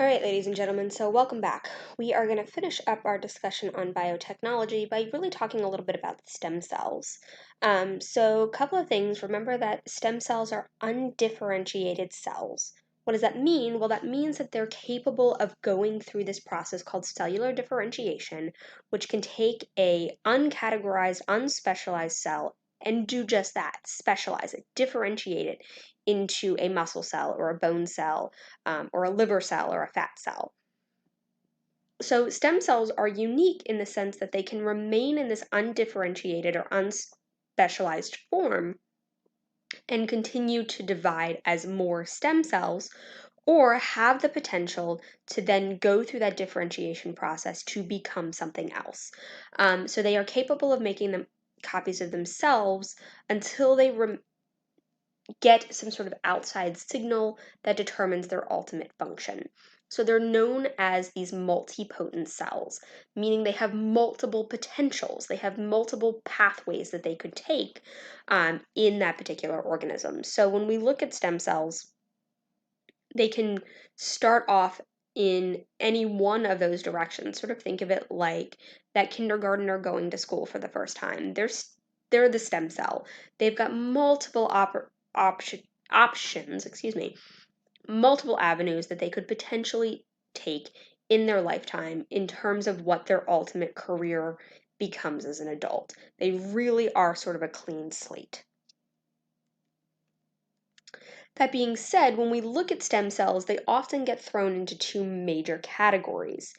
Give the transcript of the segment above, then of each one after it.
All right, ladies and gentlemen, so welcome back. We are going to finish up our discussion on biotechnology by really talking a little bit about stem cells. A couple of things. Remember that stem cells are undifferentiated cells. What does that mean? Well, that means that they're capable of going through this process called cellular differentiation, which can take a uncategorized, unspecialized cell and do just that, specialize it, differentiate it into a muscle cell or a bone cell or a liver cell or a fat cell. So stem cells are unique in the sense that they can remain in this undifferentiated or unspecialized form and continue to divide as more stem cells, or have the potential to then go through that differentiation process to become something else. So they are capable of making them copies of themselves until they get some sort of outside signal that determines their ultimate function. So they're known as these multipotent cells, meaning they have multiple potentials, they have multiple pathways that they could take in that particular organism. So when we look at stem cells, they can start off in any one of those directions. Sort of think of it like that kindergartner going to school for the first time. They're the stem cell. They've got multiple options, multiple avenues that they could potentially take in their lifetime in terms of what their ultimate career becomes as an adult. They really are sort of a clean slate. That being said, when we look at stem cells, they often get thrown into two major categories.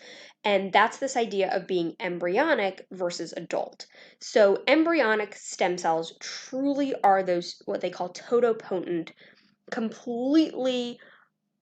And that's this idea of being embryonic versus adult. So, embryonic stem cells truly are those what they call totopotent, completely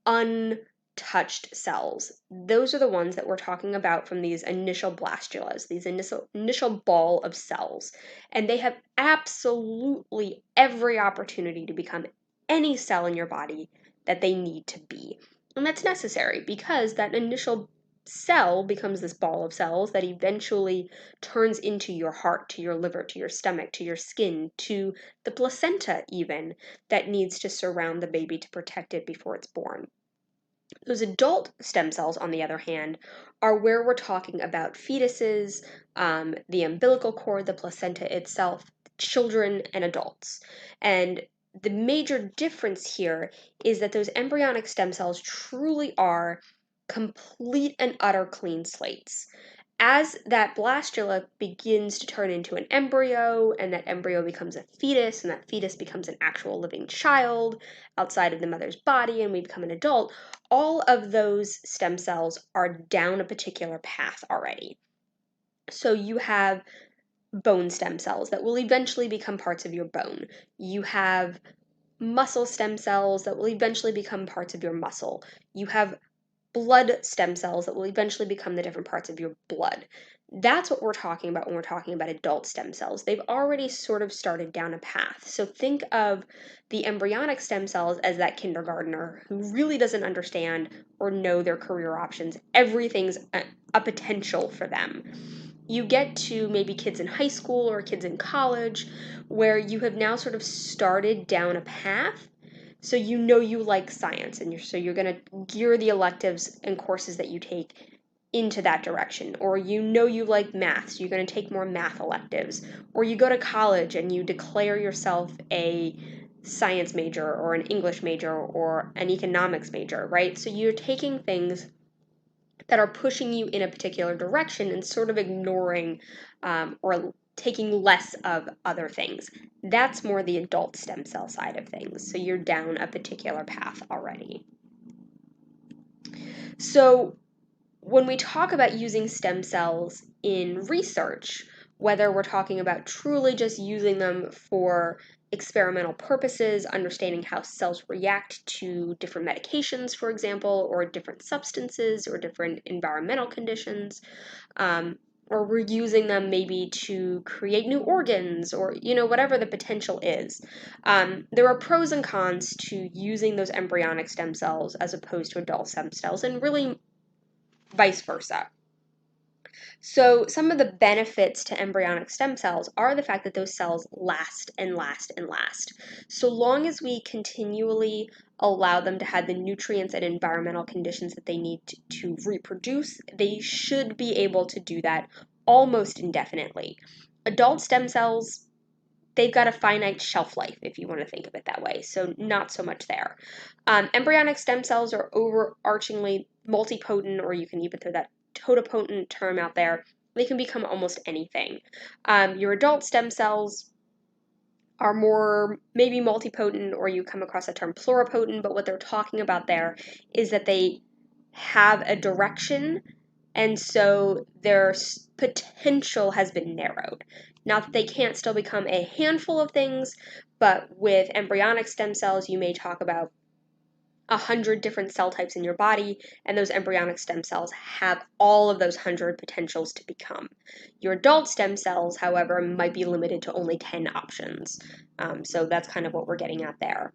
untouched cells. Those are the ones that we're talking about from these initial blastulas, these initial ball of cells. And they have absolutely every opportunity to become any cell in your body that they need to be. And that's necessary because that initial cell becomes this ball of cells that eventually turns into your heart, to your liver, to your stomach, to your skin, to the placenta, even, that needs to surround the baby to protect it before it's born. Those adult stem cells, on the other hand, are where we're talking about fetuses, the umbilical cord, the placenta itself, children, and adults. And the major difference here is that those embryonic stem cells truly are complete and utter clean slates. As that blastula begins to turn into an embryo, and that embryo becomes a fetus, and that fetus becomes an actual living child outside of the mother's body, and we become an adult, all of those stem cells are down a particular path already. So you have bone stem cells that will eventually become parts of your bone. You have muscle stem cells that will eventually become parts of your muscle. You have blood stem cells that will eventually become the different parts of your blood. That's what we're talking about when we're talking about adult stem cells. They've already sort of started down a path. So think of the embryonic stem cells as that kindergartner who really doesn't understand or know their career options. Everything's a potential for them. You get to maybe kids in high school or kids in college where you have now sort of started down a path. So you know you like science, and you're going to gear the electives and courses that you take into that direction. Or you know you like math, so you're going to take more math electives. Or you go to college and you declare yourself a science major or an English major or an economics major, right? So you're taking things that are pushing you in a particular direction and sort of ignoring or taking less of other things. That's more the adult stem cell side of things. So you're down a particular path already. So when we talk about using stem cells in research, whether we're talking about truly just using them for experimental purposes, understanding how cells react to different medications, for example, or different substances or different environmental conditions, or we're using them maybe to create new organs or, whatever the potential is. There are pros and cons to using those embryonic stem cells as opposed to adult stem cells, and really vice versa. So, some of the benefits to embryonic stem cells are the fact that those cells last and last and last. So long as we continually allow them to have the nutrients and environmental conditions that they need to reproduce, they should be able to do that almost indefinitely. Adult stem cells, they've got a finite shelf life, if you want to think of it that way, so not so much there. Embryonic stem cells are overarchingly multipotent, or you can even throw that totipotent term out there. They can become almost anything. Your adult stem cells are more maybe multipotent, or you come across the term pluripotent, but what they're talking about there is that they have a direction, and so their potential has been narrowed. Not that they can't still become a handful of things, but with embryonic stem cells, you may talk about 100 different cell types in your body, and those embryonic stem cells have all of those 100 potentials to become. Your adult stem cells, however, might be limited to only 10 options. So that's kind of what we're getting at there.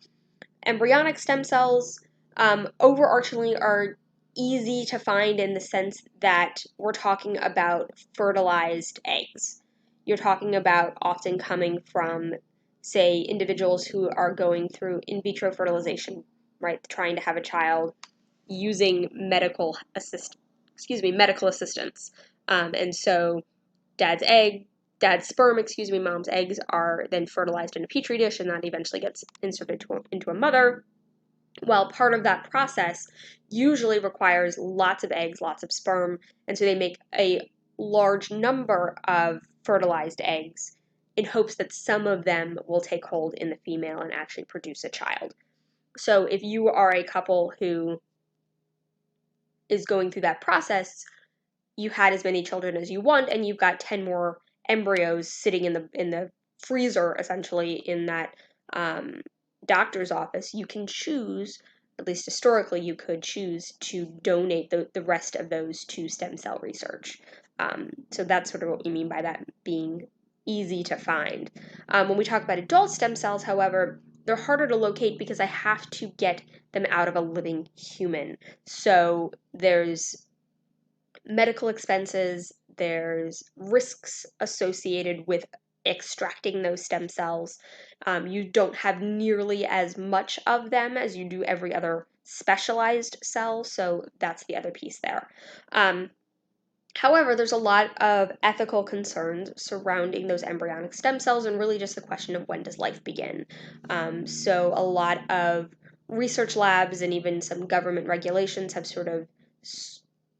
Embryonic stem cells, overarchingly, are easy to find in the sense that we're talking about fertilized eggs. You're talking about often coming from, say, individuals who are going through in vitro fertilization, right? Trying to have a child using medical assistance. And so dad's sperm, mom's eggs are then fertilized in a petri dish, and that eventually gets inserted into a mother. Well, part of that process usually requires lots of eggs, lots of sperm, and so they make a large number of fertilized eggs in hopes that some of them will take hold in the female and actually produce a child. So if you are a couple who is going through that process, you had as many children as you want, and you've got 10 more embryos sitting in the freezer, essentially, in that doctor's office. You can choose, at least historically, you could choose to donate the rest of those to stem cell research. So that's sort of what we mean by that being easy to find. When we talk about adult stem cells, however, they're harder to locate because I have to get them out of a living human. So there's medical expenses, there's risks associated with extracting those stem cells. You don't have nearly as much of them as you do every other specialized cell, so that's the other piece there. However, there's a lot of ethical concerns surrounding those embryonic stem cells, and really just the question of when does life begin. So a lot of research labs and even some government regulations have sort of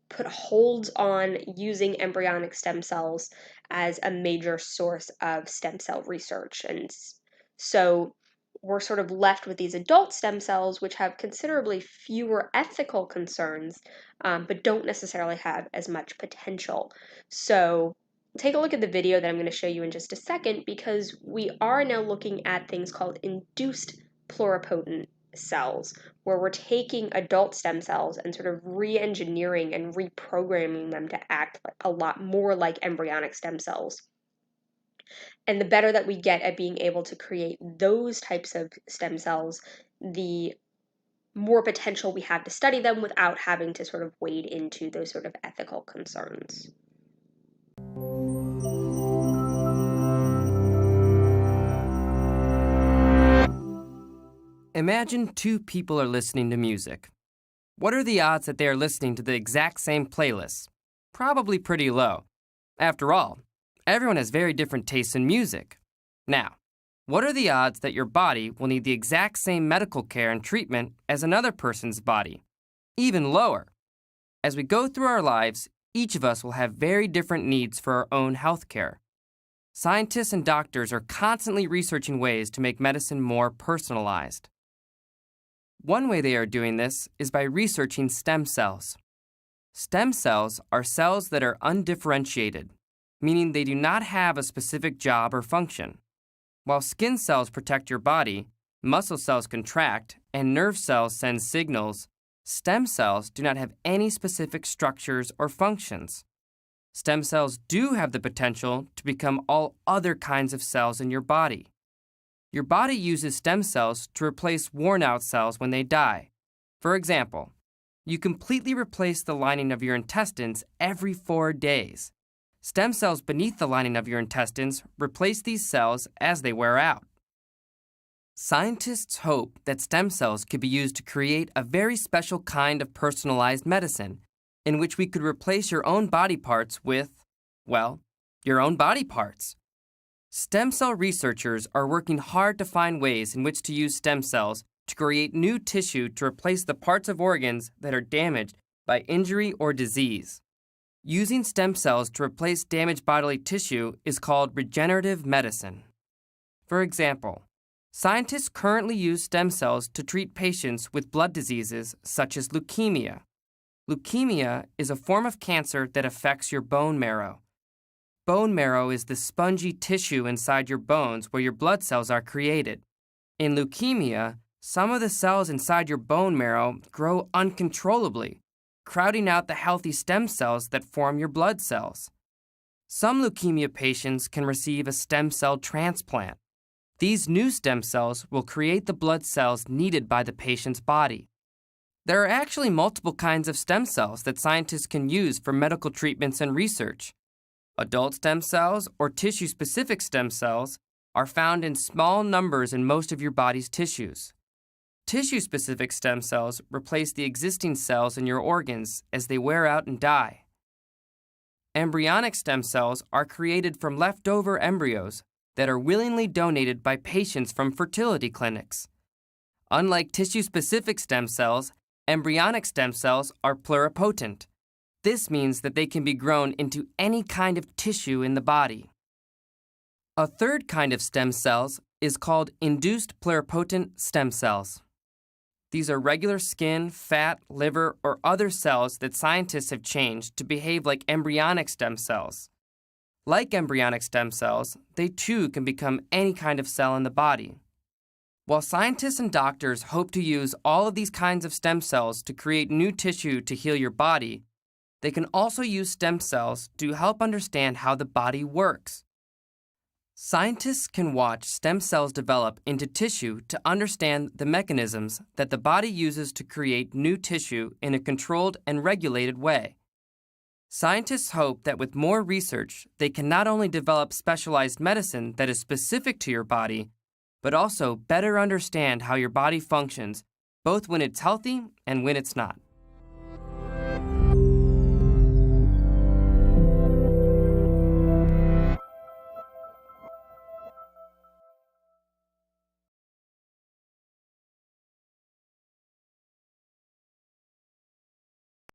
put holds on using embryonic stem cells as a major source of stem cell research. And so we're sort of left with these adult stem cells, which have considerably fewer ethical concerns, but don't necessarily have as much potential. So take a look at the video that I'm going to show you in just a second, because we are now looking at things called induced pluripotent cells, where we're taking adult stem cells and sort of re-engineering and reprogramming them to act a lot more like embryonic stem cells. And the better that we get at being able to create those types of stem cells, the more potential we have to study them without having to sort of wade into those sort of ethical concerns. Imagine two people are listening to music. What are the odds that they are listening to the exact same playlist? Probably pretty low. After all, everyone has very different tastes in music. Now, what are the odds that your body will need the exact same medical care and treatment as another person's body? Even lower. As we go through our lives, each of us will have very different needs for our own health care. Scientists and doctors are constantly researching ways to make medicine more personalized. One way they are doing this is by researching stem cells. Stem cells are cells that are undifferentiated, meaning they do not have a specific job or function. While skin cells protect your body, muscle cells contract, and nerve cells send signals, stem cells do not have any specific structures or functions. Stem cells do have the potential to become all other kinds of cells in your body. Your body uses stem cells to replace worn-out cells when they die. For example, You completely replace the lining of your intestines every 4 days. Stem cells beneath the lining of your intestines replace these cells as they wear out. Scientists hope that stem cells could be used to create a very special kind of personalized medicine in which we could replace your own body parts with, well, your own body parts. Stem cell researchers are working hard to find ways in which to use stem cells to create new tissue to replace the parts of organs that are damaged by injury or disease. Using stem cells to replace damaged bodily tissue is called regenerative medicine. For example, scientists currently use stem cells to treat patients with blood diseases such as leukemia. Leukemia is a form of cancer that affects your bone marrow. Bone marrow is the spongy tissue inside your bones where your blood cells are created. In leukemia, some of the cells inside your bone marrow grow uncontrollably, crowding out the healthy stem cells that form your blood cells. Some leukemia patients can receive a stem cell transplant. These new stem cells will create the blood cells needed by the patient's body. There are actually multiple kinds of stem cells that scientists can use for medical treatments and research. Adult stem cells or tissue-specific stem cells are found in small numbers in most of your body's tissues. Tissue-specific stem cells replace the existing cells in your organs as they wear out and die. Embryonic stem cells are created from leftover embryos that are willingly donated by patients from fertility clinics. Unlike tissue-specific stem cells, embryonic stem cells are pluripotent. This means that they can be grown into any kind of tissue in the body. A third kind of stem cells is called induced pluripotent stem cells. These are regular skin, fat, liver, or other cells that scientists have changed to behave like embryonic stem cells. Like embryonic stem cells, they too can become any kind of cell in the body. While scientists and doctors hope to use all of these kinds of stem cells to create new tissue to heal your body, they can also use stem cells to help understand how the body works. Scientists can watch stem cells develop into tissue to understand the mechanisms that the body uses to create new tissue in a controlled and regulated way. Scientists hope that with more research, they can not only develop specialized medicine that is specific to your body, but also better understand how your body functions, both when it's healthy and when it's not.